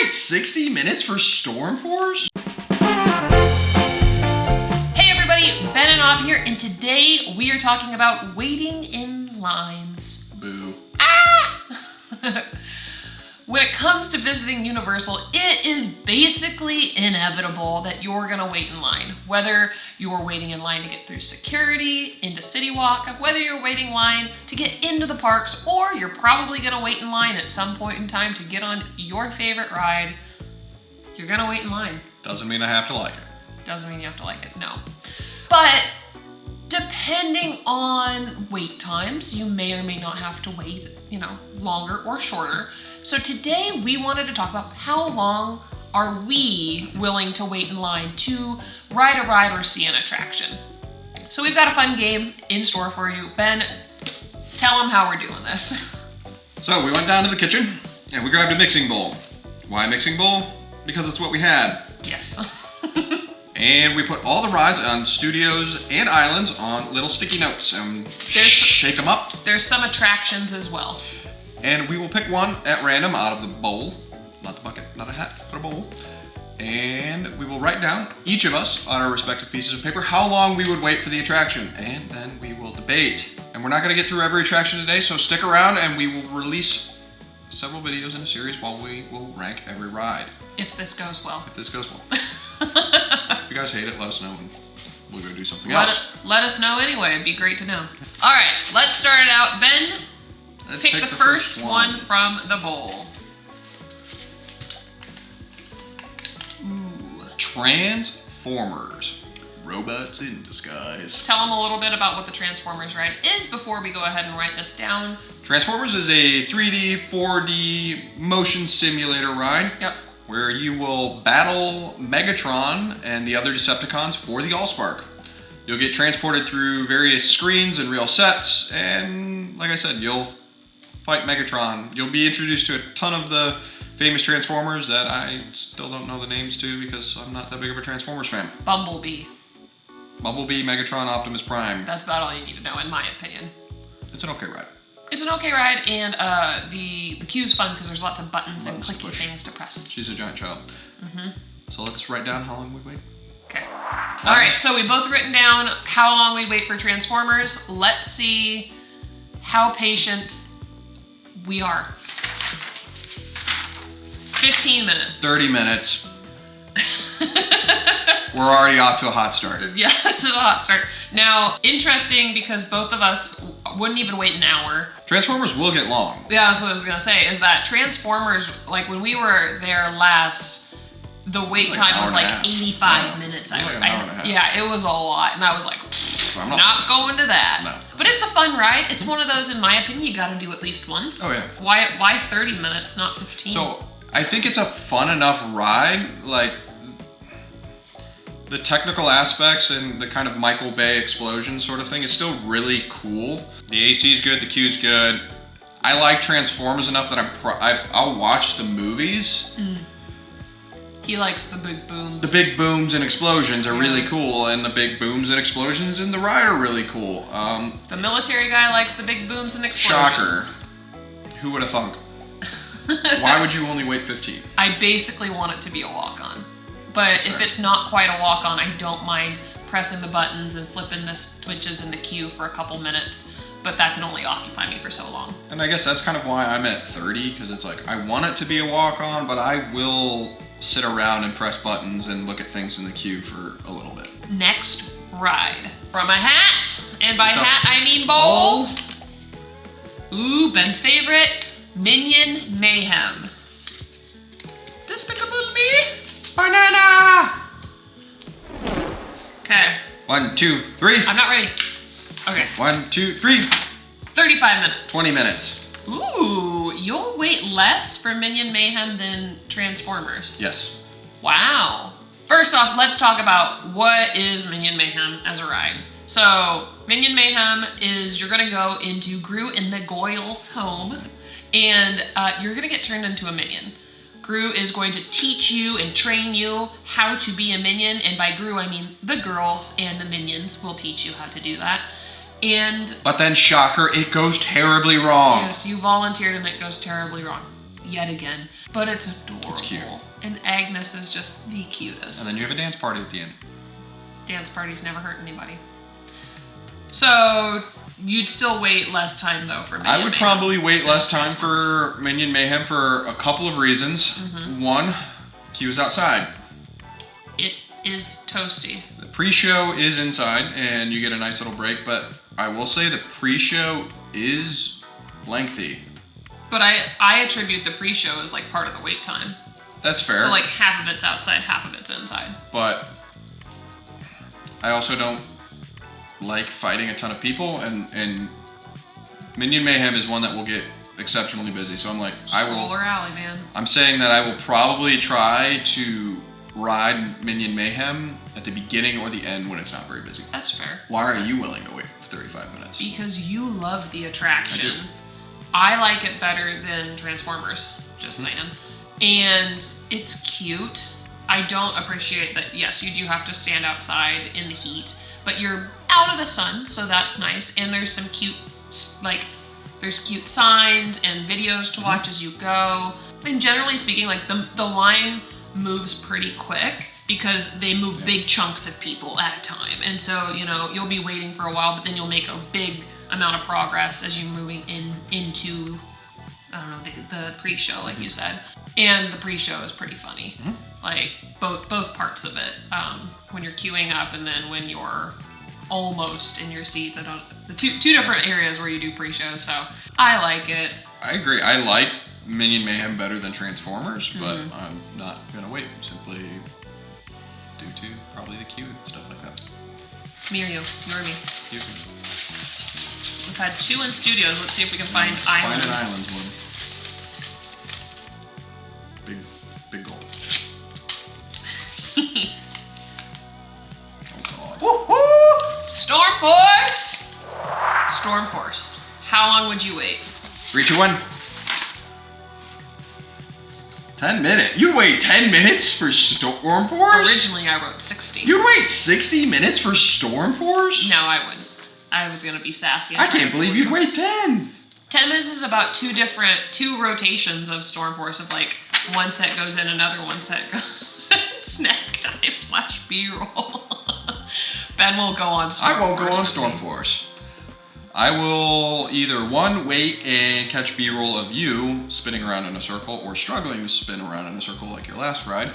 Wait 60 minutes for Storm Force? Hey everybody, Ben and Ob here, and today we are talking about waiting in lines. Boo. When it comes to visiting Universal, it is basically inevitable that you're gonna wait in line. Whether you're waiting in line to get through security, into City Walk, whether you're waiting in line to get into the parks, or you're probably gonna wait in line at some point in time to get on your favorite ride, you're gonna wait in line. Doesn't mean I have to like it. Doesn't mean you have to like it, no. But depending on wait times, you may or may not have to wait, longer or shorter. So today we wanted to talk about how long are we willing to wait in line to ride a ride or see an attraction. So we've got a fun game in store for you. Ben, tell them how we're doing this. So we went down to the kitchen and we grabbed a mixing bowl. Why a mixing bowl? Because it's what we had. Yes. And we put all the rides on Studios and Islands on little sticky notes and shake them up. There's some attractions as well. And we will pick one at random out of the bowl. Not the bucket, not a hat, but a bowl. And we will write down, each of us, on our respective pieces of paper, how long we would wait for the attraction. And then we will debate. And we're not gonna get through every attraction today, so stick around and we will release several videos in a series while we will rank every ride. If this goes well. If this goes well. If you guys hate it, let us know and we'll go do something else. Let us know anyway, it'd be great to know. All right, let's start it out. Ben, Let's pick the first one from the bowl. Ooh. Transformers. Robots in disguise. Tell them a little bit about what the Transformers ride is before we go ahead and write this down. Transformers is a 3D, 4D motion simulator ride. Yep. Where you will battle Megatron and the other Decepticons for the Allspark. You'll get transported through various screens and real sets, and like I said, you'll fight Megatron. You'll be introduced to a ton of the famous Transformers that I still don't know the names to because I'm not that big of a Transformers fan. Bumblebee. Bumblebee, Megatron, Optimus Prime. That's about all you need to know, in my opinion. It's an okay ride. It's an okay ride, and the queue's fun because there's lots of buttons and clicky push. things to press. She's a giant child. So let's write down how long we wait. Okay. All right, so we've both written down how long we wait for Transformers. Let's see how patient we are. 15 minutes. 30 minutes. We're already off to a hot start. Yeah, this is a hot start. Now, interesting because both of us wouldn't even wait an hour. Transformers will get long. Yeah, that's what I was gonna say, is that Transformers, like when we were there last, the wait time was like 85 minutes. Yeah, it was a lot, and I was like, I'm not going to that. No. But it's a fun ride. It's one of those, in my opinion, you gotta do at least once. Oh yeah. Why 30 minutes, not 15? So, I think it's a fun enough ride, like, the technical aspects and the kind of Michael Bay explosion sort of thing is still really cool. The AC is good, the queue's good. I like Transformers enough that I'll watch the movies. He likes the big booms. The big booms and explosions are really cool, and the big booms and explosions in the ride are really cool. The military guy likes the big booms and explosions. Shocker. Who would have thunk? Why would you only wait 15? I basically want it to be a walk-on. But if it's not quite a walk-on, I don't mind pressing the buttons and flipping the switches in the queue for a couple minutes, but that can only occupy me for so long. And I guess that's kind of why I'm at 30, because it's like, I want it to be a walk-on, but I will sit around and press buttons and look at things in the queue for a little bit. Next ride. From a hat, and by hat I mean bowl. Ooh, Ben's favorite, Minion Mayhem. Despicable Me. Banana! Okay. 1, 2, 3. I'm not ready. Okay. 1, 2, 3. 35 minutes. 20 minutes. Ooh, you'll wait less for Minion Mayhem than Transformers. Yes. Wow. First off, let's talk about what is Minion Mayhem as a ride. So, Minion Mayhem is you're gonna go into Gru and the Goyle's home, and you're gonna get turned into a minion. Gru is going to teach you and train you how to be a minion, and by Gru I mean the girls and the minions will teach you how to do that. But then, shocker, it goes terribly wrong. Yes, you volunteered and it goes terribly wrong. Yet again. But it's adorable. It's cute. And Agnes is just the cutest. And then you have a dance party at the end. Dance parties never hurt anybody. So you'd still wait less time though for Minion I would Mayhem. probably wait less time for Minion Mayhem for a couple of reasons. One, queue is outside. It is toasty. The pre-show is inside, and you get a nice little break. But I will say the pre-show is lengthy. But I attribute the pre-show as like part of the wait time. That's fair. So like half of it's outside, half of it's inside. But I also don't like fighting a ton of people, and Minion Mayhem is one that will get exceptionally busy. So I'm like, Stroller Alley, man. I'm saying that I will probably try to ride Minion Mayhem at the beginning or the end when it's not very busy. That's fair. Why are you willing to wait for 35 minutes? Because you love the attraction. I do. I like it better than Transformers, just saying. And it's cute. I don't appreciate that, yes, you do have to stand outside in the heat, but you're out of the sun, so that's nice. And there's some cute, like, there's cute signs and videos to watch as you go. And generally speaking, like, the line moves pretty quick because they move big chunks of people at a time. And so, you know, you'll be waiting for a while, but then you'll make a big amount of progress as you're moving into, I don't know, the pre-show, like you said. And the pre-show is pretty funny. Like, both parts of it. When you're queuing up and then when you're almost in your seats. The two different areas where you do pre-shows, so I like it. I agree. I like Minion Mayhem better than Transformers, but I'm not gonna wait simply due to probably the queue and stuff like that. Me or you? You or me? You. We've had 2 in studios. Let's see if we can find islands. Find an island one. Big goal. Oh God. Storm Force! Storm Force. How long would you wait? 3, 2, 1. 10 minutes. You wait 10 minutes for Storm Force? Originally, I wrote 60. You'd wait 60 minutes for Storm Force? No, I wouldn't. I was gonna be sassy. I can't believe you'd wait 10. 10 minutes is about 2 rotations of Storm Force, of like one set goes in, another one set goes in. Snack time / B-roll. Ben will go on Storm Force. I won't go on with Storm me. Force. I will either one, wait and catch B-roll of you spinning around in a circle, or struggling to spin around in a circle like your last ride,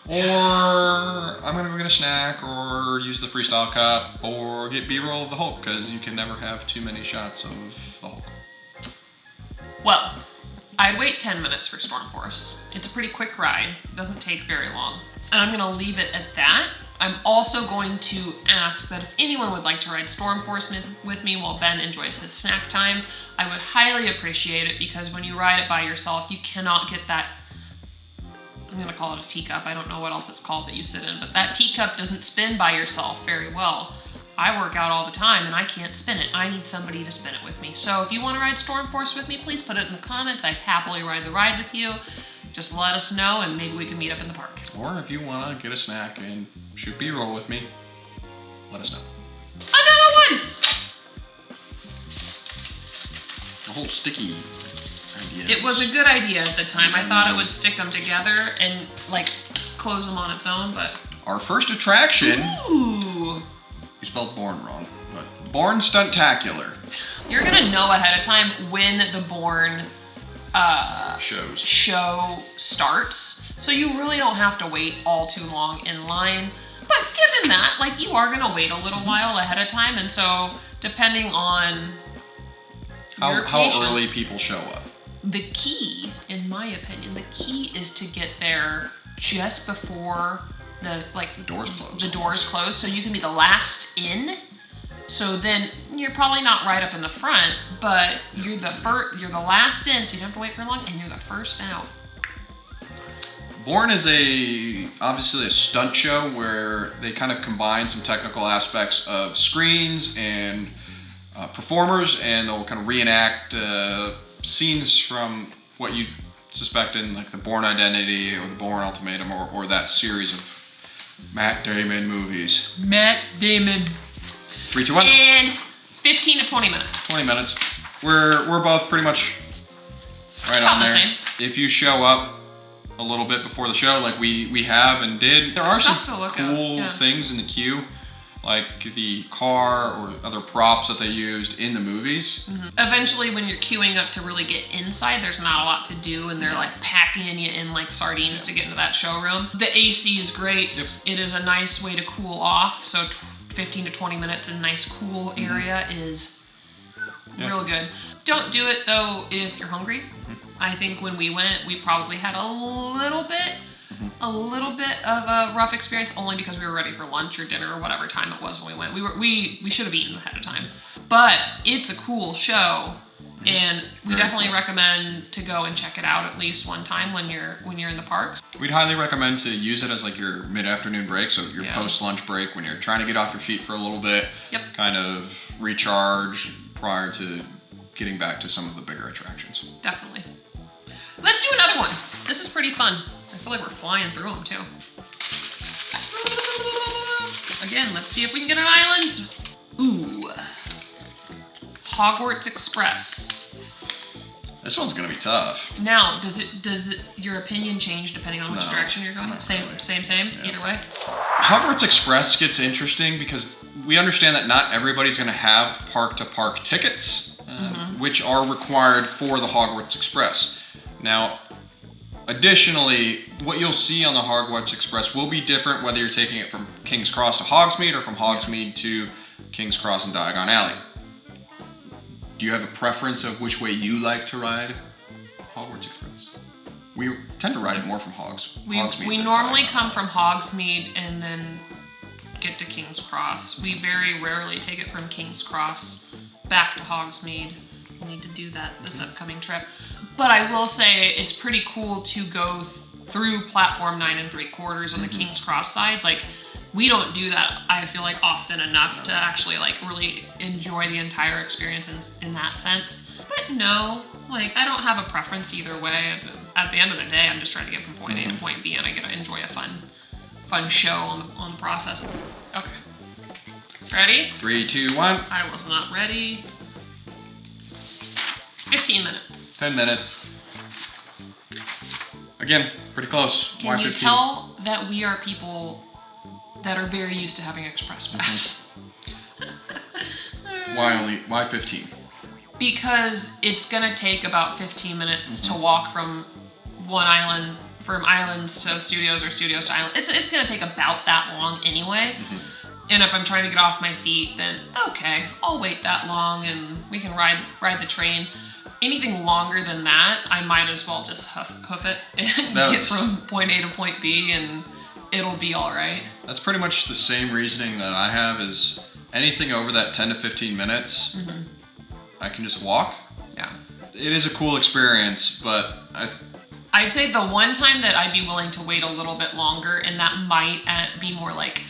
or I'm gonna go get a snack, or use the freestyle cup, or get B-roll of the Hulk, because you can never have too many shots of the Hulk. Well, I'd wait 10 minutes for Storm Force. It's a pretty quick ride. It doesn't take very long. And I'm gonna leave it at that. I'm also going to ask that if anyone would like to ride Storm Force with me while Ben enjoys his snack time, I would highly appreciate it, because when you ride it by yourself, you cannot get that, I'm gonna call it a teacup, I don't know what else it's called that you sit in, but that teacup doesn't spin by yourself very well. I work out all the time and I can't spin it. I need somebody to spin it with me. So if you want to ride Storm Force with me, please put it in the comments. I'd happily ride the ride with you. Just let us know and maybe we can meet up in the park. Or if you want to get a snack and shoot B-roll with me, let us know. Another one! A whole sticky idea. It was a good idea at the time. I thought it would stick them together and like close them on its own, but... Our first attraction, Ooh! you spelled Born wrong, but Born Stuntacular You're gonna know ahead of time when the Born shows. show starts, so you really don't have to wait all too long in line. But given that, like, you are gonna wait a little while ahead of time, and so depending on your How patience, early people show up. the key, in my opinion, the key is to get there just before the doors close. The doors close, so you can be the last in. So then you're probably not right up in the front, but you're the last in, so you don't have to wait for long, and you're the first out. Born is obviously a stunt show where they kind of combine some technical aspects of screens and performers, and they'll kind of reenact scenes from what you suspect in like the Born Identity or the Born Ultimatum or that series of Matt Damon movies. Matt Damon. 3, 2, 1. In 15 to 20 minutes. 20 minutes. We're both pretty much right About on the there. same. If you show up a little bit before the show, like we have and did. There are some Stuff to look at, cool yeah. things in the queue, like the car or other props that they used in the movies. Eventually, when you're queuing up to really get inside, there's not a lot to do, and they're like packing you in like sardines to get into that showroom. The AC is great. Yep. It is a nice way to cool off. So 15 to 20 minutes in a nice cool area is real good. Don't do it though if you're hungry. I think when we went, we probably had a little bit of a rough experience, only because we were ready for lunch or dinner or whatever time it was when we went. We should have eaten ahead of time, but it's a cool show, and we Very definitely cool. recommend to go and check it out at least one time when you're in the parks. We'd highly recommend to use it as like your mid-afternoon break, so your Yeah. post-lunch break when you're trying to get off your feet for a little bit, Yep. kind of recharge prior to getting back to some of the bigger attractions. Definitely. Let's do another one. This is pretty fun. I feel like we're flying through them too. Again, let's see if we can get an island. Ooh. Hogwarts Express. This one's gonna be tough. Now, does your opinion change depending on which No, direction you're going? not Same, really. same, Yeah. either way. Hogwarts Express gets interesting because we understand that not everybody's going to have park-to-park tickets, which are required for the Hogwarts Express. Now, additionally, what you'll see on the Hogwarts Express will be different whether you're taking it from King's Cross to Hogsmeade or from Hogsmeade to King's Cross and Diagon Alley. Do you have a preference of which way you like to ride Hogwarts Express? We tend to ride it more from Hogsmeade. We than normally Diagon come Alley. from Hogsmeade and then get to King's Cross. We very rarely take it from King's Cross back to Hogsmeade. We need to do that this upcoming trip. But I will say it's pretty cool to go through platform 9 3/4 on the King's Cross side. Like, we don't do that, I feel like, often enough to actually like really enjoy the entire experience in that sense. But no, like, I don't have a preference either way. At the end of the day, I'm just trying to get from point A to point B, and I get to enjoy a fun show on the process. Okay. Ready? 3, 2, 1. I was not ready. 15 minutes. 10 minutes. Again, pretty close. Can Why you 15? tell that we are people that are very used to having Express Pass? Why 15? Because it's gonna take about 15 minutes to walk from one island, from islands to studios or studios to island. It's gonna take about that long anyway. And if I'm trying to get off my feet, then okay, I'll wait that long and we can ride the train. Anything longer than that, I might as well just hoof it and get That's- from point A to point B, and it'll be all right. That's pretty much the same reasoning that I have. Is anything over that 10 to 15 minutes, I can just walk. Yeah. It is a cool experience, but I'd say the one time that I'd be willing to wait a little bit longer, and that might be more like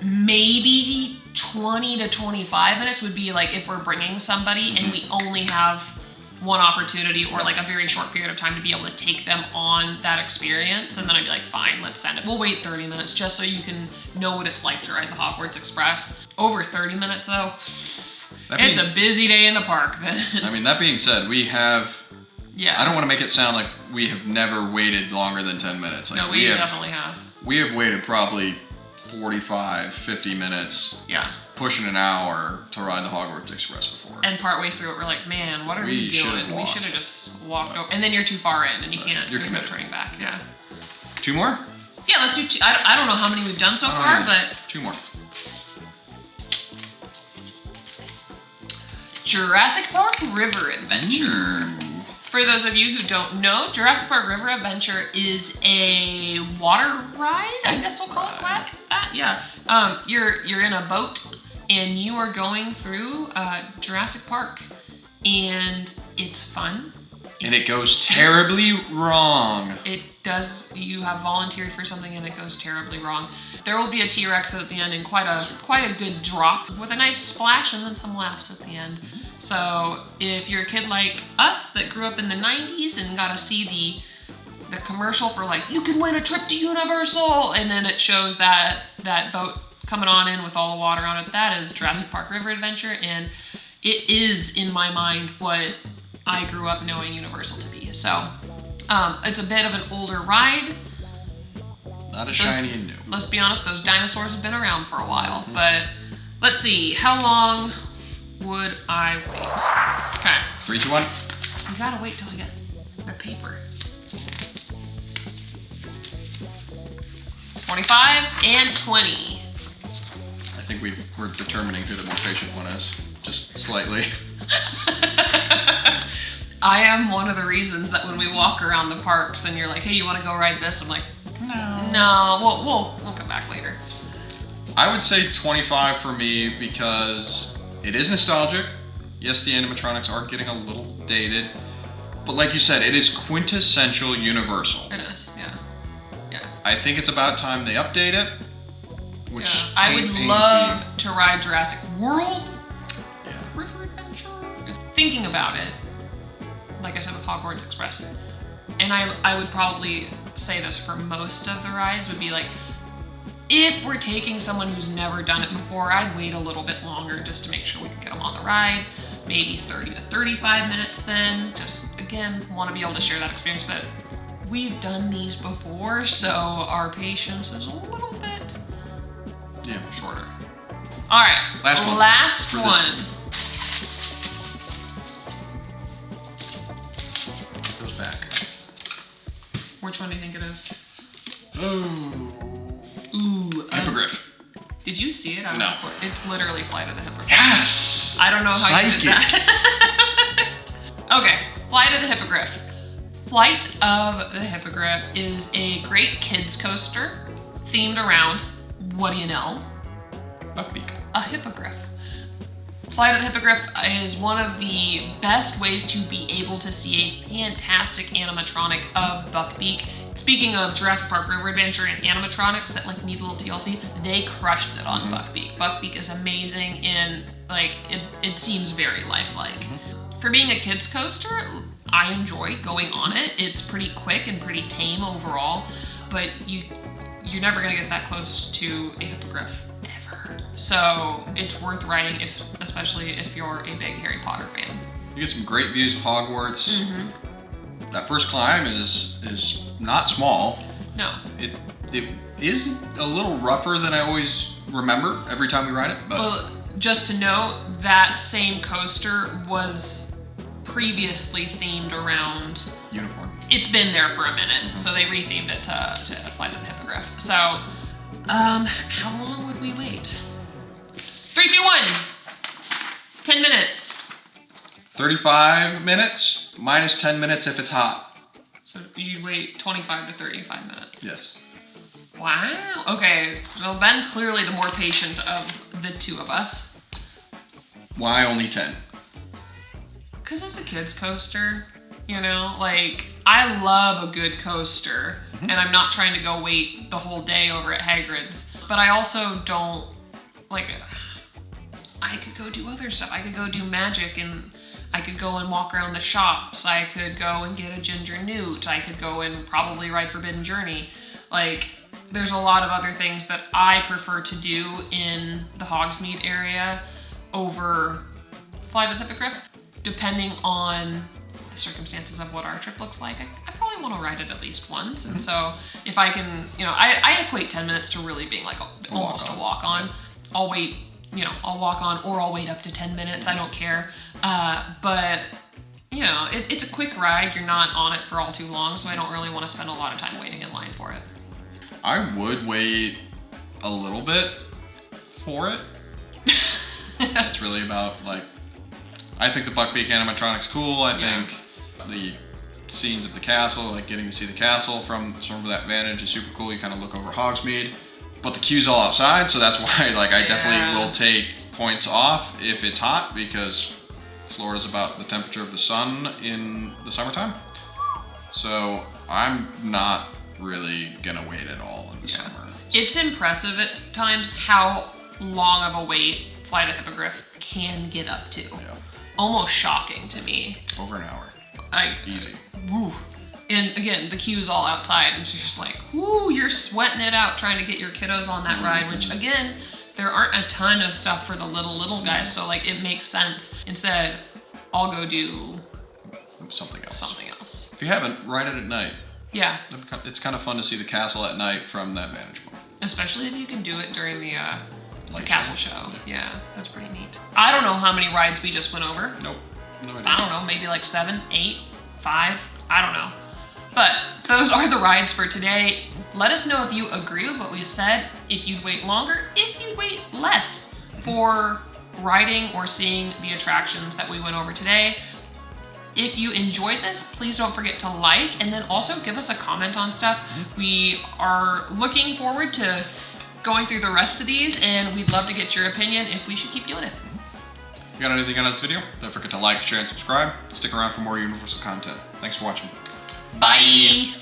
maybe 20 to 25 minutes, would be like if we're bringing somebody and we only have one opportunity or like a very short period of time to be able to take them on that experience, and then I'd be like, fine, let's send it. We'll wait 30 minutes just so you can know what it's like to ride the Hogwarts Express. Over 30 minutes though, it's a busy day in the park then. I mean, that being said, we have. Yeah. I don't want to make it sound like we have never waited longer than 10 minutes. Like, No, we definitely have. We have waited probably 45, 50 minutes, Yeah. pushing an hour to ride the Hogwarts Express before. And partway through it, we're like, man, what are we We should've doing? We walked. should have just walked over. And then you're too far in, and you can't. You're There's no committed. turning back. Yeah. 2 more? Yeah, let's do. I don't know how many we've done so far, but 2 more. Jurassic Park River Adventure. For those of you who don't know, Jurassic Park River Adventure is a water ride. I guess we'll call it that. Yeah. You're in a boat and you are going through Jurassic Park, and it's fun. And it It's goes cute. terribly wrong. It does. You have volunteered for something and it goes terribly wrong. There will be a T-Rex at the end and quite a good drop with a nice splash and then some laughs at the end. So if you're a kid like us that grew up in the 90s and got to see the commercial for like, you can win a trip to Universal, and then it shows that boat coming on in with all the water on it, that is Jurassic Park River Adventure, and it is, in my mind, what I grew up knowing Universal to be. So It's a bit of an older ride. Not as shiny and new. Let's be honest, those dinosaurs have been around for a while. But let's see, how long would I wait? Okay. 3, 2, 1. You gotta wait till I get the paper. 25 and 20. I think we're determining who the more patient one is, just slightly. I am one of the reasons that when we walk around the parks and you're like, hey, you want to go ride this? I'm like, no, we'll come back later. I would say 25 for me because it is nostalgic. Yes, the animatronics are getting a little dated, but like you said, it is quintessential Universal. It is, yeah. I think it's about time they update it. Which I would pains love me. to ride Jurassic World. Yeah. River Adventure. Thinking about it, like I said with Hogwarts Express, and I would probably say this for most of the rides, would be like, if we're taking someone who's never done it before, I'd wait a little bit longer just to make sure we can get them on the ride. Maybe 30 to 35 minutes then. Just, again, want to be able to share that experience, but we've done these before, so our patience is a little bit shorter. All right, last one. one. Goes back. Which one do you think it is? Ooh, Hippogriff. Did you see it? No. It's literally Flight of the Hippogriff. Yes! I don't know how you did Psychic. that. Okay, Flight of the Hippogriff. Flight of the Hippogriff is a great kids coaster themed around, what do you know? Buckbeak. A hippogriff. Flight of the Hippogriff is one of the best ways to be able to see a fantastic animatronic of Buckbeak. Speaking of Jurassic Park River Adventure and animatronics that like need a little TLC, they crushed it on Buckbeak. Buckbeak is amazing and like it seems very lifelike. For being a kids coaster, I enjoy going on it. It's pretty quick and pretty tame overall, but you're never gonna get that close to a hippogriff ever. So it's worth riding, especially if you're a big Harry Potter fan. You get some great views of Hogwarts. That first climb is not small. No. It is a little rougher than I always remember every time we ride it. But Well, just to note, that same coaster was previously themed around. unicorn. It's been there for a minute, so they rethemed it to Flight of the Hippogriff. So, how long would we wait? 3, 2, 1. 10 minutes. 35 minutes minus 10 minutes if it's hot. So you wait 25 to 35 minutes. Yes. Wow. Okay. Well, Ben's clearly the more patient of the two of us. Why only 10? Because it's a kid's coaster, you know? Like, I love a good coaster, and I'm not trying to go wait the whole day over at Hagrid's, but I also don't, like, I could go do other stuff. I could go do magic, and I could go and walk around the shops. I could go and get a ginger newt. I could go and probably ride Forbidden Journey. Like, there's a lot of other things that I prefer to do in the Hogsmeade area over Flight of the Hippogriff. Depending on the circumstances of what our trip looks like, I probably want to ride it at least once. And so if I can, you know, I equate 10 minutes to really being like almost a walk on. I'll wait, you know, I'll walk on or I'll wait up to 10 minutes. I don't care. But, you know, it's a quick ride. You're not on it for all too long, so I don't really want to spend a lot of time waiting in line for it. I would wait a little bit for it. It's really about, like, I think the Buckbeak animatronic's cool. I think the scenes of the castle, like getting to see the castle from sort of that vantage is super cool. You kind of look over Hogsmeade, but the queue's all outside, so that's why, like, I definitely will take points off if it's hot, because Florida's about the temperature of the sun in the summertime. So I'm not really gonna wait at all in the summer. It's impressive at times how long of a wait Flight of Hippogriff can get up to. Yeah. Almost shocking to me. Over an hour. Easy. Woo. And again, the queue's all outside, and she's just like, whoo, you're sweating it out trying to get your kiddos on that ride, which again, there aren't a ton of stuff for the little guys, so like it makes sense. Instead, I'll go do something else. Something else. If you haven't, ride it at night. Yeah. It's kind of fun to see the castle at night from that vantage point. Especially if you can do it during the Light castle show. Yeah, that's pretty neat. I don't know how many rides we just went over. Nope. No idea. I don't know, maybe like 7, 8, 5, I don't know. But those are the rides for today. Let us know if you agree with what we said, if you'd wait longer, if you'd wait less for riding or seeing the attractions that we went over today. If you enjoyed this, please don't forget to like and then also give us a comment on stuff. We are looking forward to going through the rest of these, and we'd love to get your opinion if we should keep doing it. If you got anything on this video, don't forget to like, share, and subscribe. Stick around for more Universal content. Thanks for watching. Bye.